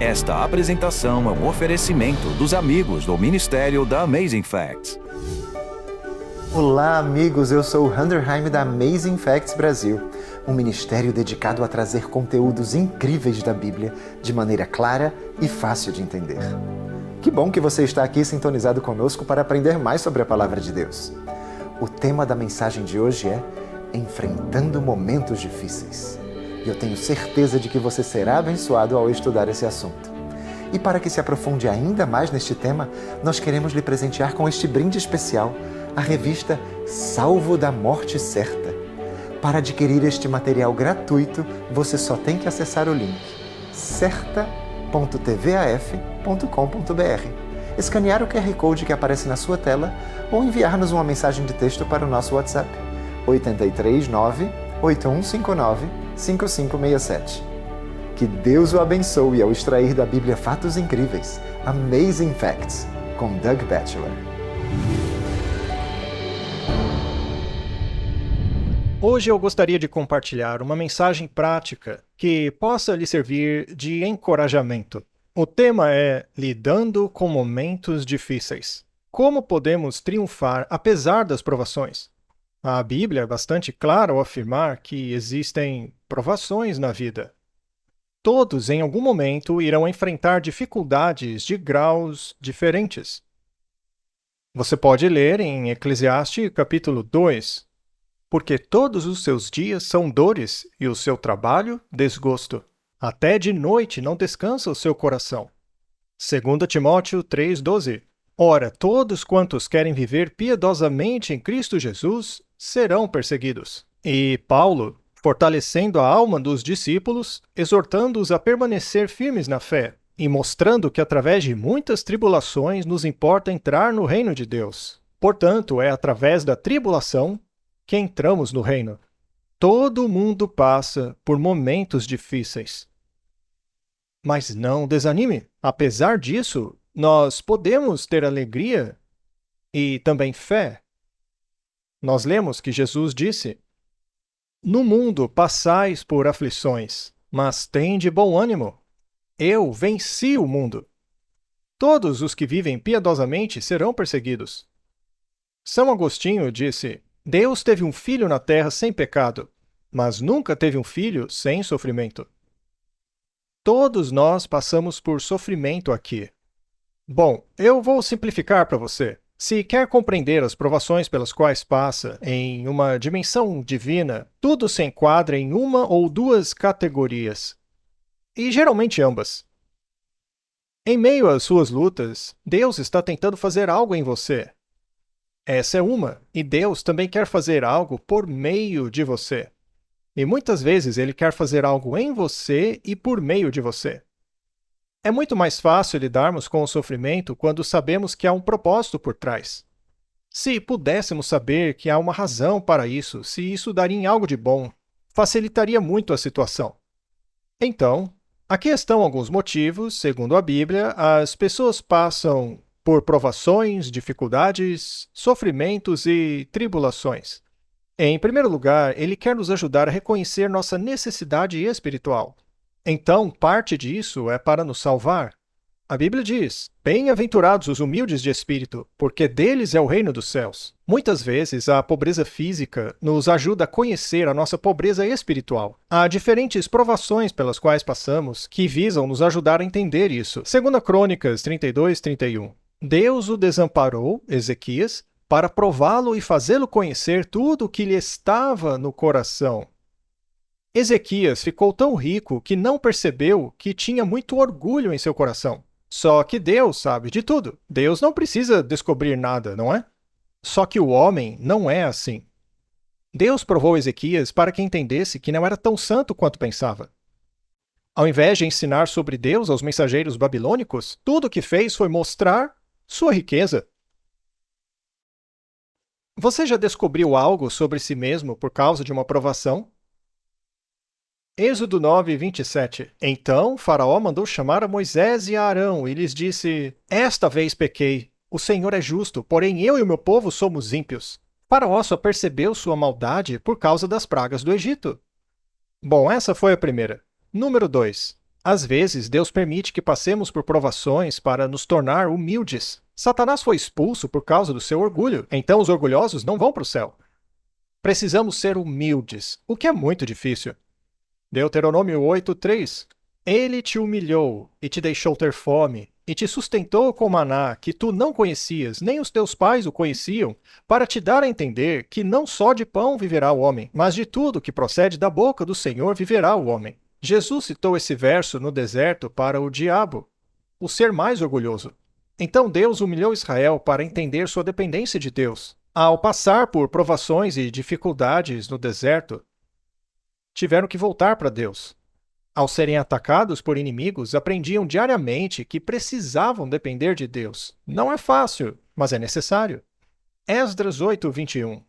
Esta apresentação é um oferecimento dos amigos do Ministério da Amazing Facts. Olá, amigos! Eu sou o Handerheim da Amazing Facts Brasil, um ministério dedicado a trazer conteúdos incríveis da Bíblia de maneira clara e fácil de entender. Que bom que você está aqui sintonizado conosco para aprender mais sobre a Palavra de Deus. O tema da mensagem de hoje é Enfrentando Momentos Difíceis. E eu tenho certeza de que você será abençoado ao estudar esse assunto. E para que se aprofunde ainda mais neste tema, nós queremos lhe presentear com este brinde especial, a revista Salvo da Morte Certa. Para adquirir este material gratuito, você só tem que acessar o link certa.tvaf.com.br, escanear o QR Code que aparece na sua tela ou enviar-nos uma mensagem de texto para o nosso WhatsApp 839-8159-5567. Que Deus o abençoe ao extrair da Bíblia fatos incríveis. Amazing Facts, com Doug Batchelor. Hoje eu gostaria de compartilhar uma mensagem prática que possa lhe servir de encorajamento. O tema é Lidando com Momentos Difíceis. Como podemos triunfar apesar das provações? A Bíblia é bastante clara ao afirmar que existem provações na vida. Todos, em algum momento, irão enfrentar dificuldades de graus diferentes. Você pode ler em Eclesiastes capítulo 2, porque todos os seus dias são dores e o seu trabalho, desgosto. Até de noite não descansa o seu coração. 2 Timóteo 3,12. Ora, todos quantos querem viver piedosamente em Cristo Jesus serão perseguidos. E Paulo, fortalecendo a alma dos discípulos, exortando-os a permanecer firmes na fé, e mostrando que através de muitas tribulações nos importa entrar no reino de Deus. Portanto, é através da tribulação que entramos no reino. Todo mundo passa por momentos difíceis. Mas não desanime. Apesar disso, nós podemos ter alegria e também fé. Nós lemos que Jesus disse: No mundo passais por aflições, mas tende bom ânimo. Eu venci o mundo. Todos os que vivem piedosamente serão perseguidos. São Agostinho disse: Deus teve um filho na terra sem pecado, mas nunca teve um filho sem sofrimento. Todos nós passamos por sofrimento aqui. Bom, eu vou simplificar para você. Se quer compreender as provações pelas quais passa em uma dimensão divina, tudo se enquadra em uma ou duas categorias. E geralmente ambas. Em meio às suas lutas, Deus está tentando fazer algo em você. Essa é uma, e Deus também quer fazer algo por meio de você. E muitas vezes Ele quer fazer algo em você e por meio de você. É muito mais fácil lidarmos com o sofrimento quando sabemos que há um propósito por trás. Se pudéssemos saber que há uma razão para isso, se isso daria em algo de bom, facilitaria muito a situação. Então, aqui estão alguns motivos, segundo a Bíblia, as pessoas passam por provações, dificuldades, sofrimentos e tribulações. Em primeiro lugar, Ele quer nos ajudar a reconhecer nossa necessidade espiritual. Então, parte disso é para nos salvar. A Bíblia diz: Bem-aventurados os humildes de espírito, porque deles é o reino dos céus. Muitas vezes, a pobreza física nos ajuda a conhecer a nossa pobreza espiritual. Há diferentes provações pelas quais passamos que visam nos ajudar a entender isso. 2 Crônicas 32:31. Deus o desamparou, Ezequias, para prová-lo e fazê-lo conhecer tudo o que lhe estava no coração. Ezequias ficou tão rico que não percebeu que tinha muito orgulho em seu coração. Só que Deus sabe de tudo. Deus não precisa descobrir nada, não é? Só que o homem não é assim. Deus provou Ezequias para que entendesse que não era tão santo quanto pensava. Ao invés de ensinar sobre Deus aos mensageiros babilônicos, tudo o que fez foi mostrar sua riqueza. Você já descobriu algo sobre si mesmo por causa de uma provação? Êxodo 9:27. Então Faraó mandou chamar a Moisés e a Arão e lhes disse: Esta vez pequei. O Senhor é justo, porém eu e o meu povo somos ímpios. Faraó só percebeu sua maldade por causa das pragas do Egito. Bom, essa foi a primeira. Número 2. Às vezes, Deus permite que passemos por provações para nos tornar humildes. Satanás foi expulso por causa do seu orgulho, então os orgulhosos não vão para o céu. Precisamos ser humildes, o que é muito difícil. Deuteronômio 8:3. Ele te humilhou e te deixou ter fome, e te sustentou com maná que tu não conhecias, nem os teus pais o conheciam, para te dar a entender que não só de pão viverá o homem, mas de tudo que procede da boca do Senhor viverá o homem. Jesus citou esse verso no deserto para o diabo, o ser mais orgulhoso. Então Deus humilhou Israel para entender sua dependência de Deus. Ao passar por provações e dificuldades no deserto, tiveram que voltar para Deus. Ao serem atacados por inimigos, aprendiam diariamente que precisavam depender de Deus. Não é fácil, mas é necessário. Esdras 8:21.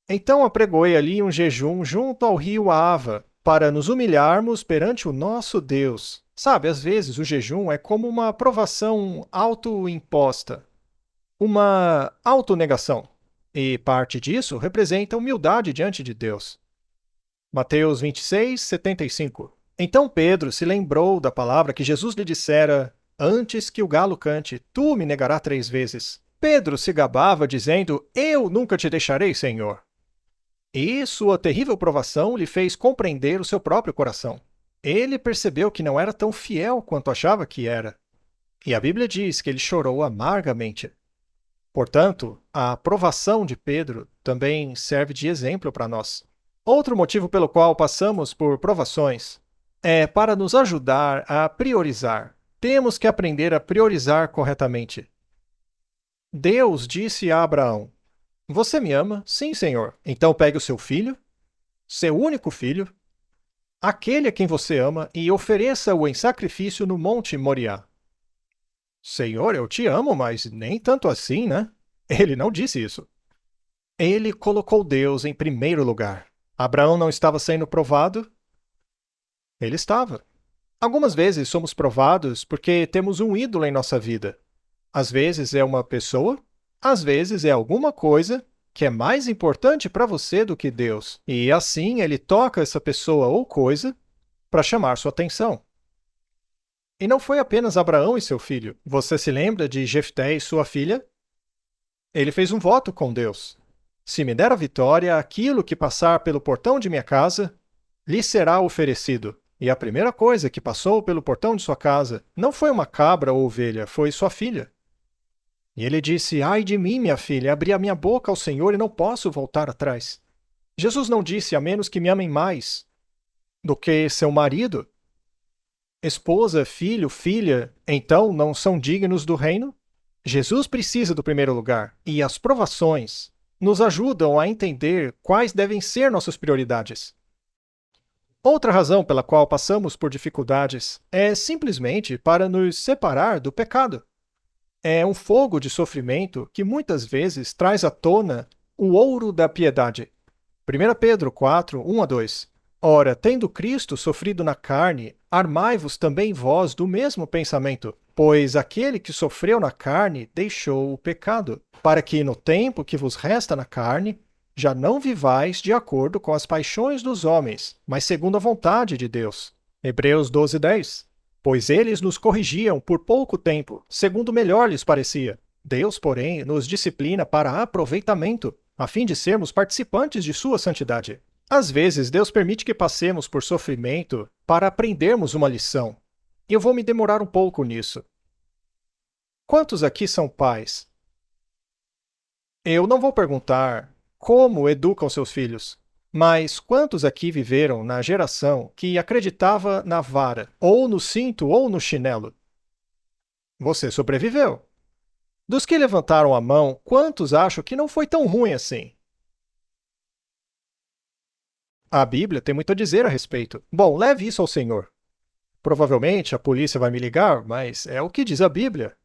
Então apregoei ali um jejum junto ao rio Ava, para nos humilharmos perante o nosso Deus. Sabe, às vezes o jejum é como uma provação autoimposta, uma autonegação. E parte disso representa humildade diante de Deus. Mateus 26:75. Então Pedro se lembrou da palavra que Jesus lhe dissera: antes que o galo cante, tu me negarás 3 vezes. Pedro se gabava dizendo: eu nunca te deixarei, Senhor. E sua terrível provação lhe fez compreender o seu próprio coração. Ele percebeu que não era tão fiel quanto achava que era. E a Bíblia diz que ele chorou amargamente. Portanto, a provação de Pedro também serve de exemplo para nós. Outro motivo pelo qual passamos por provações é para nos ajudar a priorizar. Temos que aprender a priorizar corretamente. Deus disse a Abraão: você me ama? Sim, Senhor. Então pegue o seu filho, seu único filho, aquele a quem você ama, e ofereça-o em sacrifício no Monte Moriá. Senhor, eu te amo, mas nem tanto assim, né? Ele não disse isso. Ele colocou Deus em primeiro lugar. Abraão não estava sendo provado? Ele estava. Algumas vezes somos provados porque temos um ídolo em nossa vida. Às vezes é uma pessoa, às vezes é alguma coisa que é mais importante para você do que Deus. E assim ele toca essa pessoa ou coisa para chamar sua atenção. E não foi apenas Abraão e seu filho. Você se lembra de Jefté e sua filha? Ele fez um voto com Deus. Se me der a vitória, aquilo que passar pelo portão de minha casa lhe será oferecido. E a primeira coisa que passou pelo portão de sua casa não foi uma cabra ou ovelha, foi sua filha. E ele disse: ai de mim, minha filha, abri a minha boca ao Senhor e não posso voltar atrás. Jesus não disse: a menos que me amem mais do que seu marido, esposa, filho, filha, então não são dignos do reino? Jesus precisa do primeiro lugar, e as provações nos ajudam a entender quais devem ser nossas prioridades. Outra razão pela qual passamos por dificuldades é simplesmente para nos separar do pecado. É um fogo de sofrimento que muitas vezes traz à tona o ouro da piedade. 1 Pedro 4, 1-2. Ora, tendo Cristo sofrido na carne, armai-vos também vós do mesmo pensamento, pois aquele que sofreu na carne deixou o pecado, para que no tempo que vos resta na carne, já não vivais de acordo com as paixões dos homens, mas segundo a vontade de Deus. Hebreus 12:10. Pois eles nos corrigiam por pouco tempo, segundo melhor lhes parecia. Deus, porém, nos disciplina para aproveitamento, a fim de sermos participantes de sua santidade. Às vezes, Deus permite que passemos por sofrimento para aprendermos uma lição. E eu vou me demorar um pouco nisso. Quantos aqui são pais? Eu não vou perguntar como educam seus filhos. Mas quantos aqui viveram na geração que acreditava na vara, ou no cinto, ou no chinelo? Você sobreviveu. Dos que levantaram a mão, quantos acham que não foi tão ruim assim? A Bíblia tem muito a dizer a respeito. Bom, leve isso ao Senhor. Provavelmente a polícia vai me ligar, mas é o que diz a Bíblia.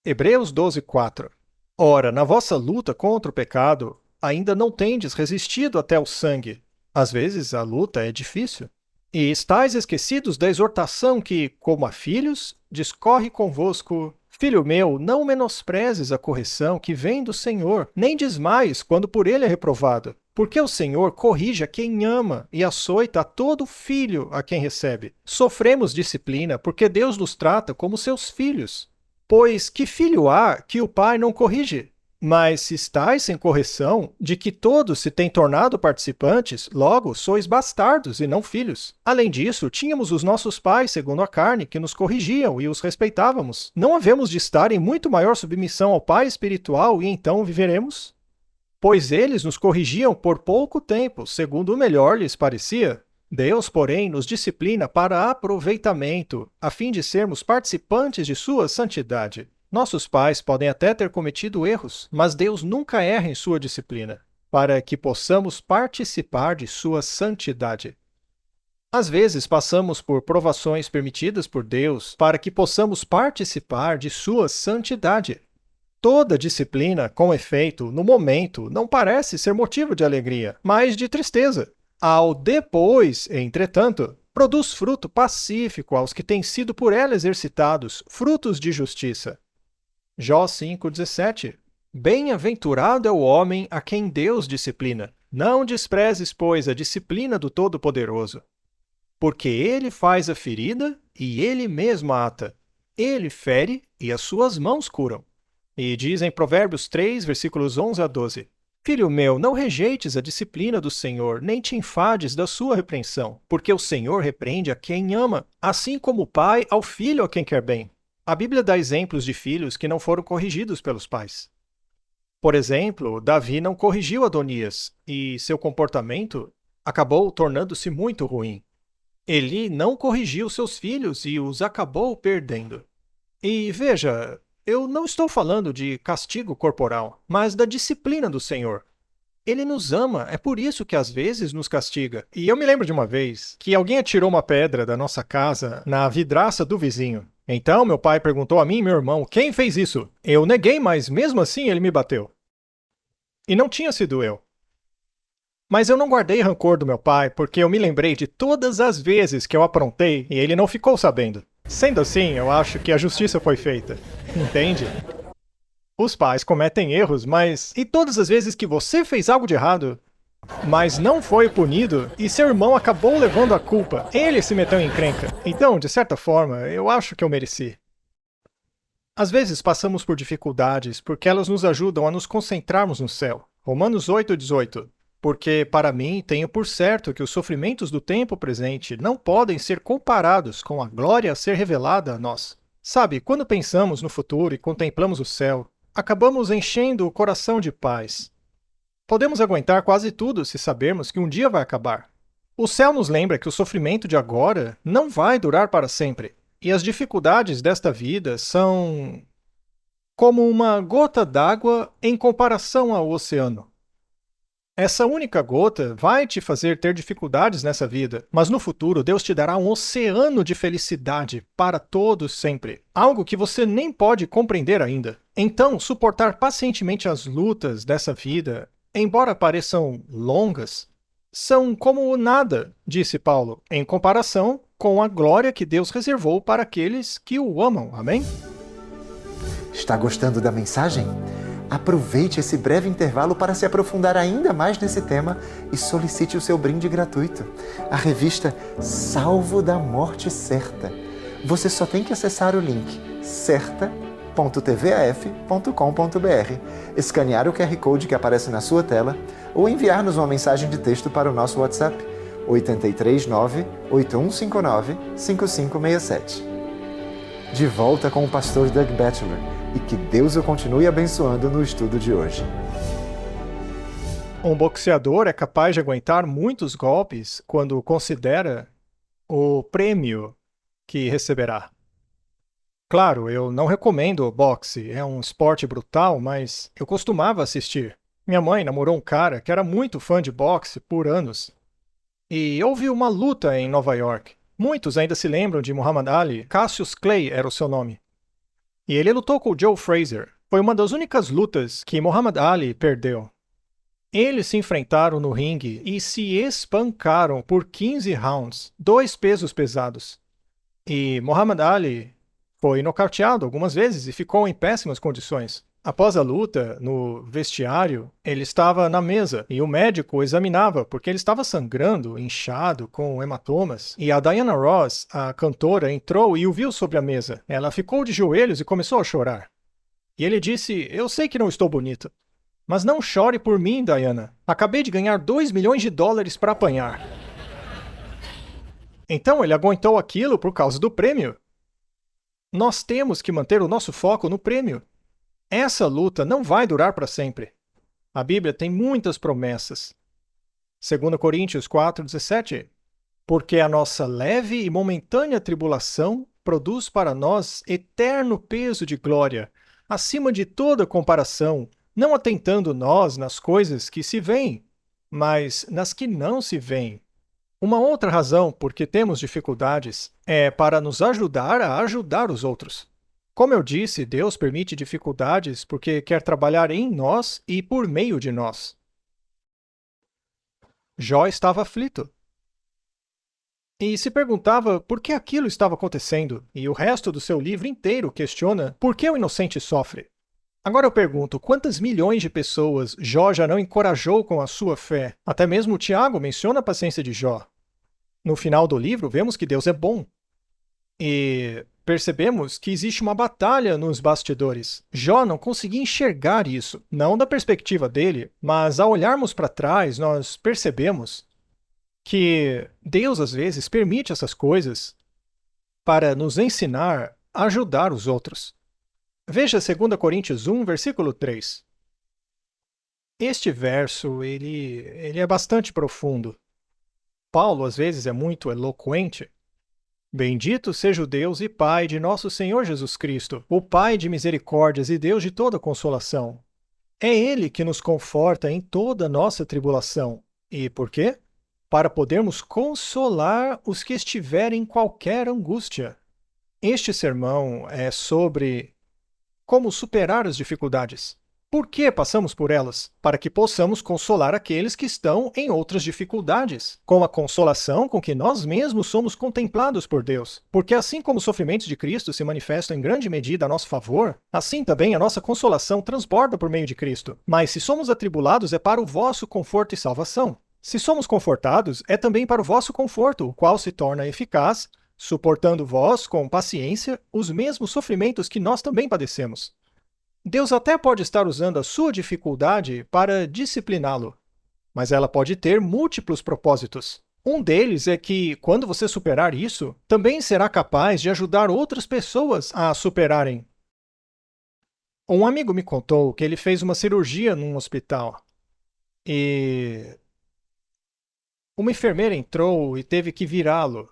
Hebreus 12:4. Ora, na vossa luta contra o pecado, ainda não tendes resistido até o sangue. Às vezes a luta é difícil. E estáis esquecidos da exortação que, como a filhos, discorre convosco: filho meu, não menosprezes a correção que vem do Senhor, nem desmaies quando por ele é reprovado. Porque o Senhor corrige a quem ama e açoita a todo filho a quem recebe. Sofremos disciplina porque Deus nos trata como seus filhos. Pois que filho há que o pai não corrige? Mas se estáis sem correção, de que todos se têm tornado participantes, logo sois bastardos e não filhos. Além disso, tínhamos os nossos pais, segundo a carne, que nos corrigiam e os respeitávamos. Não havemos de estar em muito maior submissão ao Pai espiritual e então viveremos? Pois eles nos corrigiam por pouco tempo, segundo o melhor lhes parecia. Deus, porém, nos disciplina para aproveitamento, a fim de sermos participantes de sua santidade. Nossos pais podem até ter cometido erros, mas Deus nunca erra em sua disciplina, para que possamos participar de sua santidade. Às vezes passamos por provações permitidas por Deus para que possamos participar de sua santidade. Toda disciplina, com efeito, no momento, não parece ser motivo de alegria, mas de tristeza. Ao depois, entretanto, produz fruto pacífico aos que têm sido por ela exercitados, frutos de justiça. Jó 5,17. Bem-aventurado é o homem a quem Deus disciplina. Não desprezes, pois, a disciplina do Todo-Poderoso. Porque ele faz a ferida e ele mesmo a ata. Ele fere e as suas mãos curam. E diz em Provérbios 3, versículos 11 a 12. Filho meu, não rejeites a disciplina do Senhor, nem te enfades da sua repreensão, porque o Senhor repreende a quem ama, assim como o pai ao filho a quem quer bem. A Bíblia dá exemplos de filhos que não foram corrigidos pelos pais. Por exemplo, Davi não corrigiu Adonias, e seu comportamento acabou tornando-se muito ruim. Eli não corrigiu seus filhos e os acabou perdendo. E veja, eu não estou falando de castigo corporal, mas da disciplina do Senhor. Ele nos ama, é por isso que às vezes nos castiga. E eu me lembro de uma vez que alguém atirou uma pedra da nossa casa na vidraça do vizinho. Então meu pai perguntou a mim e meu irmão, quem fez isso? Eu neguei, mas mesmo assim ele me bateu. E não tinha sido eu. Mas eu não guardei rancor do meu pai, porque eu me lembrei de todas as vezes que eu aprontei e ele não ficou sabendo. Sendo assim, eu acho que a justiça foi feita. Entende? Os pais cometem erros, mas... E todas as vezes que você fez algo de errado, mas não foi punido, e seu irmão acabou levando a culpa, ele se meteu em encrenca. Então, de certa forma, eu acho que eu mereci. Às vezes passamos por dificuldades, porque elas nos ajudam a nos concentrarmos no céu. Romanos 8,18. Porque, para mim, tenho por certo que os sofrimentos do tempo presente não podem ser comparados com a glória a ser revelada a nós. Sabe, quando pensamos no futuro e contemplamos o céu, acabamos enchendo o coração de paz. Podemos aguentar quase tudo se sabermos que um dia vai acabar. O céu nos lembra que o sofrimento de agora não vai durar para sempre, e as dificuldades desta vida são como uma gota d'água em comparação ao oceano. Essa única gota vai te fazer ter dificuldades nessa vida, mas no futuro Deus te dará um oceano de felicidade para todos sempre, algo que você nem pode compreender ainda. Então, suportar pacientemente as lutas dessa vida, embora pareçam longas, são como nada, disse Paulo, em comparação com a glória que Deus reservou para aqueles que o amam. Amém? Está gostando da mensagem? Aproveite esse breve intervalo para se aprofundar ainda mais nesse tema e solicite o seu brinde gratuito, a revista Salvo da Morte Certa. Você só tem que acessar o link certa.tvaf.com.br, escanear o QR Code que aparece na sua tela ou enviar-nos uma mensagem de texto para o nosso WhatsApp 839-8159-5567. De volta com o pastor Doug Batchelor e que Deus o continue abençoando no estudo de hoje. Um boxeador é capaz de aguentar muitos golpes quando considera o prêmio que receberá. Claro, eu não recomendo o boxe, é um esporte brutal, mas eu costumava assistir. Minha mãe namorou um cara que era muito fã de boxe por anos. E houve uma luta em Nova York. Muitos ainda se lembram de Muhammad Ali. Cassius Clay era o seu nome. E ele lutou com o Joe Frazier. Foi uma das únicas lutas que Muhammad Ali perdeu. Eles se enfrentaram no ringue e se espancaram por 15 rounds, 2 pesos pesados. E Muhammad Ali foi nocauteado algumas vezes e ficou em péssimas condições. Após a luta, no vestiário, ele estava na mesa e o médico o examinava porque ele estava sangrando, inchado, com hematomas. E a Diana Ross, a cantora, entrou e o viu sobre a mesa. Ela ficou de joelhos e começou a chorar. E ele disse: "Eu sei que não estou bonito, mas não chore por mim, Diana. Acabei de ganhar $2 milhões para apanhar." Então ele aguentou aquilo por causa do prêmio. Nós temos que manter o nosso foco no prêmio. Essa luta não vai durar para sempre. A Bíblia tem muitas promessas. 2 Coríntios 4:17. Porque a nossa leve e momentânea tribulação produz para nós eterno peso de glória, acima de toda comparação, não atentando nós nas coisas que se veem, mas nas que não se veem. Uma outra razão por que temos dificuldades é para nos ajudar a ajudar os outros. Como eu disse, Deus permite dificuldades porque quer trabalhar em nós e por meio de nós. Jó estava aflito. E se perguntava por que aquilo estava acontecendo, e o resto do seu livro inteiro questiona por que o inocente sofre. Agora eu pergunto, quantas milhões de pessoas Jó já não encorajou com a sua fé? Até mesmo Tiago menciona a paciência de Jó. No final do livro, vemos que Deus é bom. E percebemos que existe uma batalha nos bastidores. Jó não conseguia enxergar isso, não da perspectiva dele, mas ao olharmos para trás, nós percebemos que Deus às vezes permite essas coisas para nos ensinar a ajudar os outros. Veja 2 Coríntios 1, versículo 3. Este verso, ele é bastante profundo. Paulo, às vezes, é muito eloquente. Bendito seja o Deus e Pai de nosso Senhor Jesus Cristo, o Pai de misericórdias e Deus de toda consolação. É Ele que nos conforta em toda nossa tribulação. E por quê? Para podermos consolar os que estiverem em qualquer angústia. Este sermão é sobre como superar as dificuldades. Por que passamos por elas? Para que possamos consolar aqueles que estão em outras dificuldades, com a consolação com que nós mesmos somos contemplados por Deus. Porque assim como os sofrimentos de Cristo se manifestam em grande medida a nosso favor, assim também a nossa consolação transborda por meio de Cristo. Mas se somos atribulados é para o vosso conforto e salvação. Se somos confortados, é também para o vosso conforto, o qual se torna eficaz, suportando vós, com paciência, os mesmos sofrimentos que nós também padecemos. Deus até pode estar usando a sua dificuldade para discipliná-lo, mas ela pode ter múltiplos propósitos. Um deles é que, quando você superar isso, também será capaz de ajudar outras pessoas a superarem. Um amigo me contou que ele fez uma cirurgia num hospital e uma enfermeira entrou e teve que virá-lo.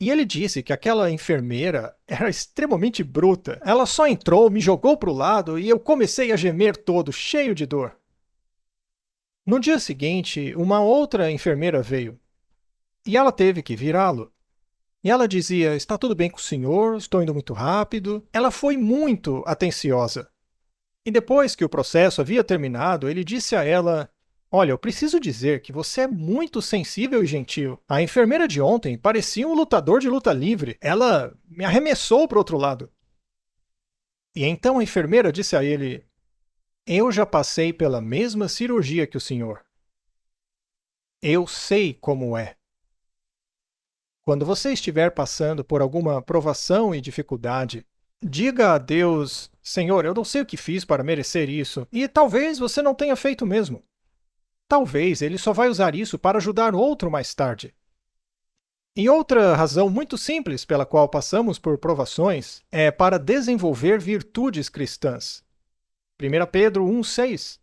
E ele disse que aquela enfermeira era extremamente bruta. Ela só entrou, me jogou para o lado e eu comecei a gemer todo, cheio de dor. No dia seguinte, uma outra enfermeira veio. E ela teve que virá-lo. E ela dizia: "Está tudo bem com o senhor? Estou indo muito rápido." Ela foi muito atenciosa. E depois que o processo havia terminado, ele disse a ela: "Olha, eu preciso dizer que você é muito sensível e gentil. A enfermeira de ontem parecia um lutador de luta livre. Ela me arremessou para o outro lado." E então a enfermeira disse a ele: "Eu já passei pela mesma cirurgia que o senhor. Eu sei como é." Quando você estiver passando por alguma provação e dificuldade, diga a Deus: "Senhor, eu não sei o que fiz para merecer isso." E talvez você não tenha feito mesmo. Talvez ele só vai usar isso para ajudar outro mais tarde. E outra razão muito simples pela qual passamos por provações é para desenvolver virtudes cristãs. 1 Pedro 1,6.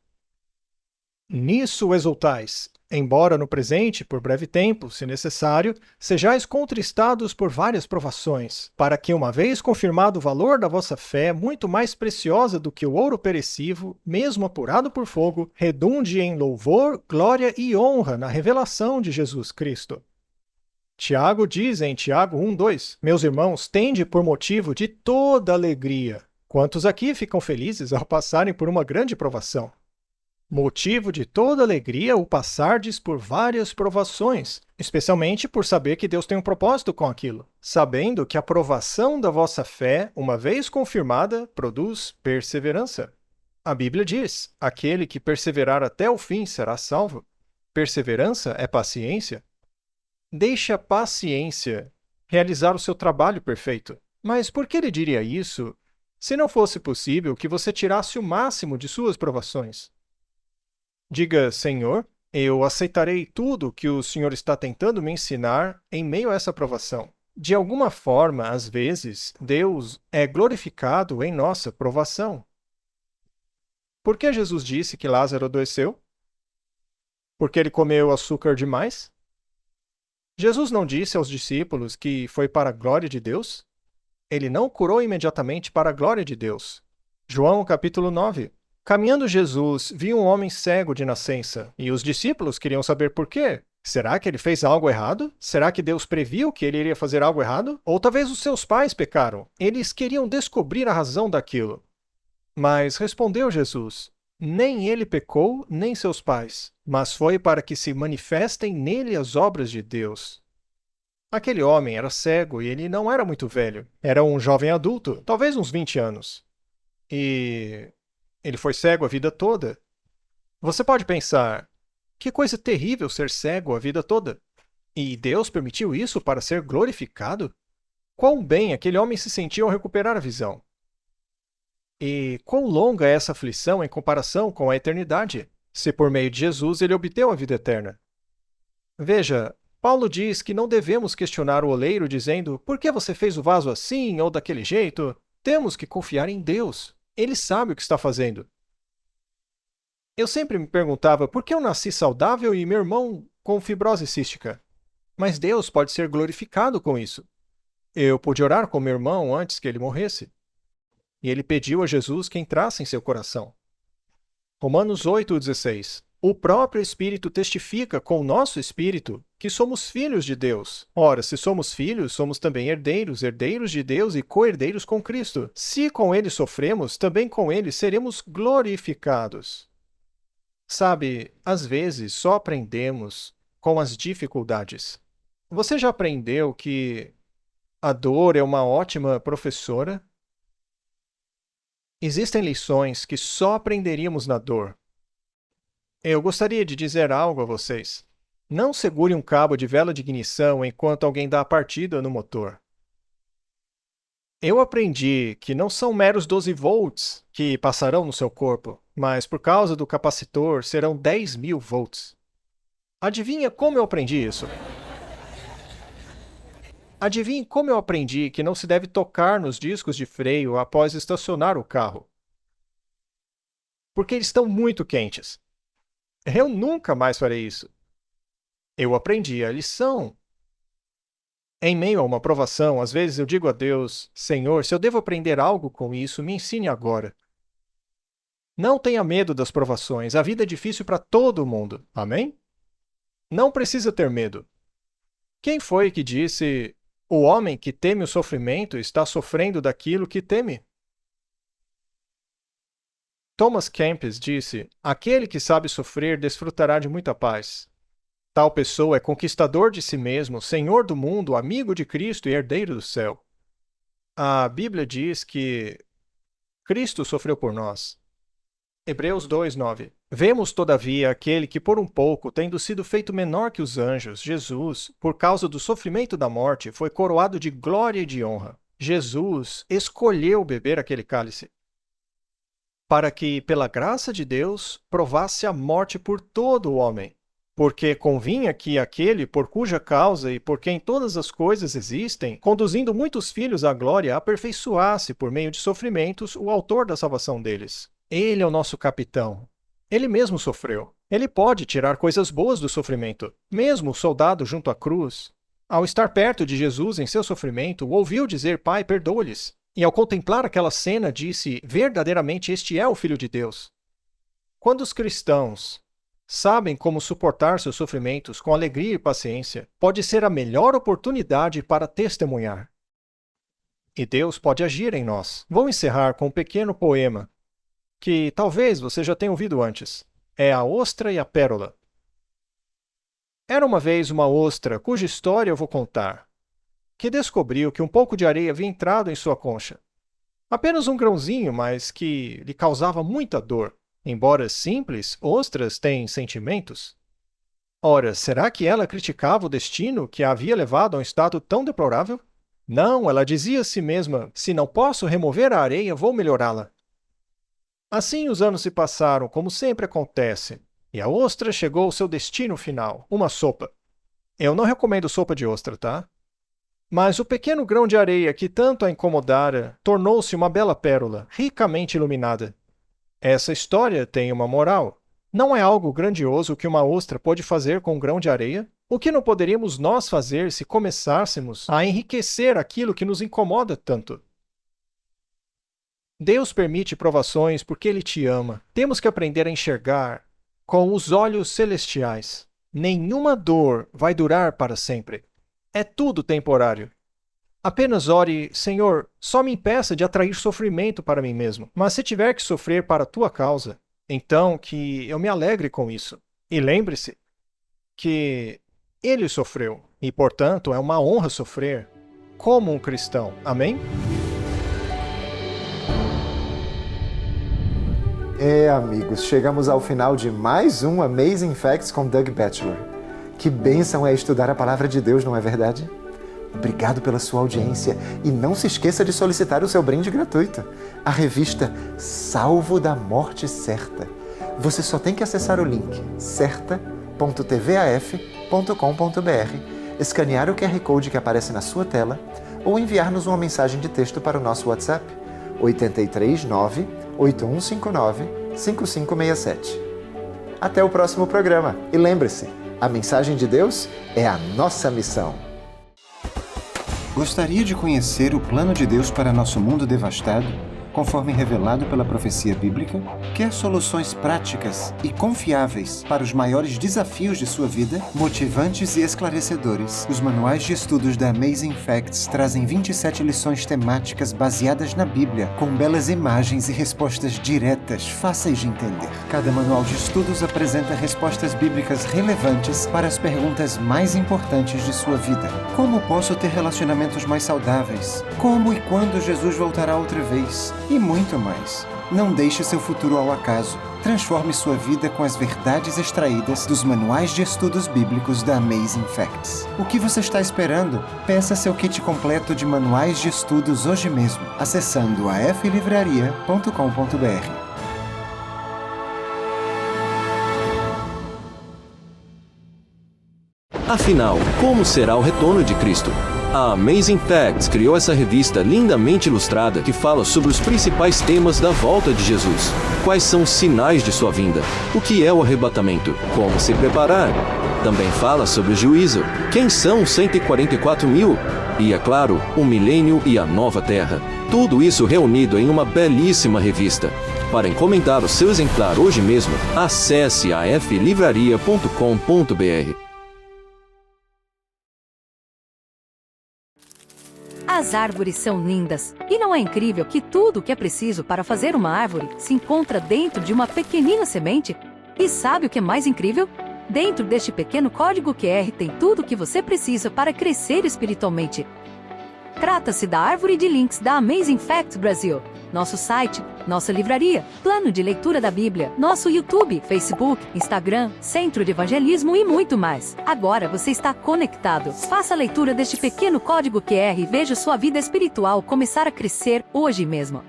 Nisso exultais, embora no presente, por breve tempo, se necessário, sejais contristados por várias provações, para que, uma vez confirmado o valor da vossa fé, muito mais preciosa do que o ouro perecível, mesmo apurado por fogo, redunde em louvor, glória e honra na revelação de Jesus Cristo. Tiago diz em Tiago 1,2: "Meus irmãos, tende por motivo de toda alegria. Quantos aqui ficam felizes ao passarem por uma grande provação? Motivo de toda alegria o passardes por várias provações, especialmente por saber que Deus tem um propósito com aquilo, sabendo que a provação da vossa fé, uma vez confirmada, produz perseverança." A Bíblia diz: aquele que perseverar até o fim será salvo. Perseverança é paciência. Deixe a paciência realizar o seu trabalho perfeito. Mas por que ele diria isso se não fosse possível que você tirasse o máximo de suas provações? Diga: Senhor, eu aceitarei tudo que o Senhor está tentando me ensinar em meio a essa provação. De alguma forma, às vezes, Deus é glorificado em nossa provação. Por que Jesus disse que Lázaro adoeceu? Porque ele comeu açúcar demais? Jesus não disse aos discípulos que foi para a glória de Deus? Ele não curou imediatamente para a glória de Deus. João capítulo 9. Caminhando Jesus, viu um homem cego de nascença, e os discípulos queriam saber por quê. Será que ele fez algo errado? Será que Deus previu que ele iria fazer algo errado? Ou talvez os seus pais pecaram. Eles queriam descobrir a razão daquilo. Mas respondeu Jesus: nem ele pecou, nem seus pais, mas foi para que se manifestem nele as obras de Deus. Aquele homem era cego e ele não era muito velho. Era um jovem adulto, talvez uns 20 anos. E ele foi cego a vida toda. Você pode pensar: que coisa terrível ser cego a vida toda. E Deus permitiu isso para ser glorificado? Quão bem aquele homem se sentiu ao recuperar a visão. E quão longa é essa aflição em comparação com a eternidade, se por meio de Jesus ele obteve a vida eterna? Veja, Paulo diz que não devemos questionar o oleiro dizendo: por que você fez o vaso assim ou daquele jeito? Temos que confiar em Deus. Ele sabe o que está fazendo. Eu sempre me perguntava por que eu nasci saudável e meu irmão com fibrose cística. Mas Deus pode ser glorificado com isso. Eu pude orar com meu irmão antes que ele morresse. E ele pediu a Jesus que entrasse em seu coração. Romanos 8,16. O próprio Espírito testifica com o nosso Espírito que somos filhos de Deus. Ora, se somos filhos, somos também herdeiros, herdeiros de Deus e co-herdeiros com Cristo. Se com ele sofremos, também com ele seremos glorificados. Sabe, às vezes só aprendemos com as dificuldades. Você já aprendeu que a dor é uma ótima professora? Existem lições que só aprenderíamos na dor. Eu gostaria de dizer algo a vocês. Não segure um cabo de vela de ignição enquanto alguém dá a partida no motor. Eu aprendi que não são meros 12 volts que passarão no seu corpo, mas por causa do capacitor serão 10.000 volts. Adivinha como eu aprendi isso? Adivinhe como eu aprendi que não se deve tocar nos discos de freio após estacionar o carro. Porque eles estão muito quentes. Eu nunca mais farei isso. Eu aprendi a lição. Em meio a uma provação, às vezes eu digo a Deus: Senhor, se eu devo aprender algo com isso, me ensine agora. Não tenha medo das provações. A vida é difícil para todo mundo. Amém? Não precisa ter medo. Quem foi que disse: o homem que teme o sofrimento está sofrendo daquilo que teme? Thomas Kempis disse: aquele que sabe sofrer desfrutará de muita paz. Tal pessoa é conquistador de si mesmo, senhor do mundo, amigo de Cristo e herdeiro do céu. A Bíblia diz que Cristo sofreu por nós. Hebreus 2:9. Vemos, todavia, aquele que por um pouco, tendo sido feito menor que os anjos, Jesus, por causa do sofrimento da morte, foi coroado de glória e de honra. Jesus escolheu beber aquele cálice, para que, pela graça de Deus, provasse a morte por todo o homem. Porque convinha que aquele, por cuja causa e por quem todas as coisas existem, conduzindo muitos filhos à glória, aperfeiçoasse, por meio de sofrimentos, o autor da salvação deles. Ele é o nosso capitão. Ele mesmo sofreu. Ele pode tirar coisas boas do sofrimento. Mesmo o soldado junto à cruz, ao estar perto de Jesus em seu sofrimento, ouviu dizer: Pai, perdoa-lhes. E ao contemplar aquela cena, disse: verdadeiramente este é o Filho de Deus. Quando os cristãos sabem como suportar seus sofrimentos com alegria e paciência, pode ser a melhor oportunidade para testemunhar. E Deus pode agir em nós. Vou encerrar com um pequeno poema que talvez você já tenha ouvido antes. É A Ostra e a Pérola. Era uma vez uma ostra, cuja história eu vou contar, que descobriu que um pouco de areia havia entrado em sua concha. Apenas um grãozinho, mas que lhe causava muita dor. Embora simples, ostras têm sentimentos. Ora, será que ela criticava o destino que a havia levado a um estado tão deplorável? Não, ela dizia a si mesma: se não posso remover a areia, vou melhorá-la. Assim os anos se passaram, como sempre acontece, e a ostra chegou ao seu destino final, uma sopa. Eu não recomendo sopa de ostra, tá? Mas o pequeno grão de areia que tanto a incomodara tornou-se uma bela pérola, ricamente iluminada. Essa história tem uma moral. Não é algo grandioso que uma ostra pode fazer com um grão de areia? O que não poderíamos nós fazer se começássemos a enriquecer aquilo que nos incomoda tanto? Deus permite provações porque Ele te ama. Temos que aprender a enxergar com os olhos celestiais. Nenhuma dor vai durar para sempre. É tudo temporário. Apenas ore: Senhor, só me impeça de atrair sofrimento para mim mesmo. Mas se tiver que sofrer para a tua causa, então que eu me alegre com isso. E lembre-se que Ele sofreu, e portanto é uma honra sofrer como um cristão. Amém? Amigos, chegamos ao final de mais um Amazing Facts com Doug Batchelor. Que bênção é estudar a Palavra de Deus, não é verdade? Obrigado pela sua audiência e não se esqueça de solicitar o seu brinde gratuito, a revista Salvo da Morte Certa. Você só tem que acessar o link certa.tvaf.com.br, escanear o QR Code que aparece na sua tela ou enviar-nos uma mensagem de texto para o nosso WhatsApp 839-8159-5567. Até o próximo programa e lembre-se, a mensagem de Deus é a nossa missão. Gostaria de conhecer o plano de Deus para nosso mundo devastado, conforme revelado pela profecia bíblica? Quer soluções práticas e confiáveis para os maiores desafios de sua vida? Motivantes e esclarecedores, os manuais de estudos da Amazing Facts trazem 27 lições temáticas baseadas na Bíblia, com belas imagens e respostas diretas, fáceis de entender. Cada manual de estudos apresenta respostas bíblicas relevantes para as perguntas mais importantes de sua vida. Como posso ter relacionamentos mais saudáveis? Como e quando Jesus voltará outra vez? E muito mais. Não deixe seu futuro ao acaso. Transforme sua vida com as verdades extraídas dos manuais de estudos bíblicos da Amazing Facts. O que você está esperando? Peça seu kit completo de manuais de estudos hoje mesmo, acessando aflivraria.com.br. Afinal, como será o retorno de Cristo? A Amazing Facts criou essa revista lindamente ilustrada que fala sobre os principais temas da volta de Jesus. Quais são os sinais de sua vinda? O que é o arrebatamento? Como se preparar? Também fala sobre o juízo. Quem são os 144 mil? E, é claro, o milênio e a nova terra. Tudo isso reunido em uma belíssima revista. Para encomendar o seu exemplar hoje mesmo, acesse aflivraria.com.br. As árvores são lindas, e não é incrível que tudo o que é preciso para fazer uma árvore se encontra dentro de uma pequenina semente? E sabe o que é mais incrível? Dentro deste pequeno código QR tem tudo o que você precisa para crescer espiritualmente. Trata-se da árvore de links da Amazing Facts Brasil. Nosso site, nossa livraria, plano de leitura da Bíblia, nosso YouTube, Facebook, Instagram, Centro de Evangelismo e muito mais. Agora você está conectado. Faça a leitura deste pequeno código QR e veja sua vida espiritual começar a crescer hoje mesmo.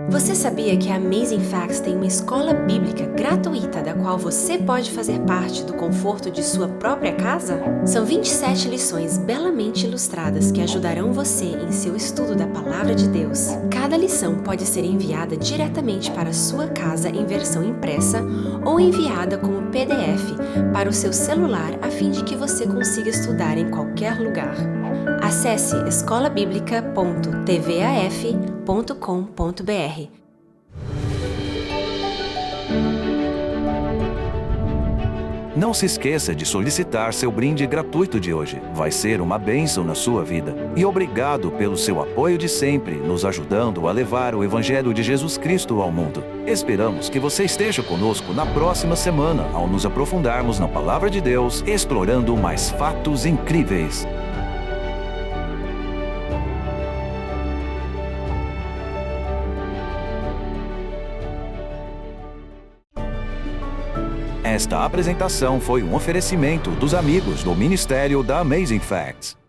Você sabia que a Amazing Facts tem uma escola bíblica gratuita da qual você pode fazer parte do conforto de sua própria casa? São 27 lições belamente ilustradas que ajudarão você em seu estudo da Palavra de Deus. Cada lição pode ser enviada diretamente para a sua casa em versão impressa ou enviada como PDF para o seu celular a fim de que você consiga estudar em qualquer lugar. Acesse escolabiblica.tvaf.com.br. Não se esqueça de solicitar seu brinde gratuito de hoje. Vai ser uma bênção na sua vida. E obrigado pelo seu apoio de sempre, nos ajudando a levar o Evangelho de Jesus Cristo ao mundo. Esperamos que você esteja conosco na próxima semana, ao nos aprofundarmos na Palavra de Deus, explorando mais fatos incríveis. Esta apresentação foi um oferecimento dos amigos do Ministério da Amazing Facts.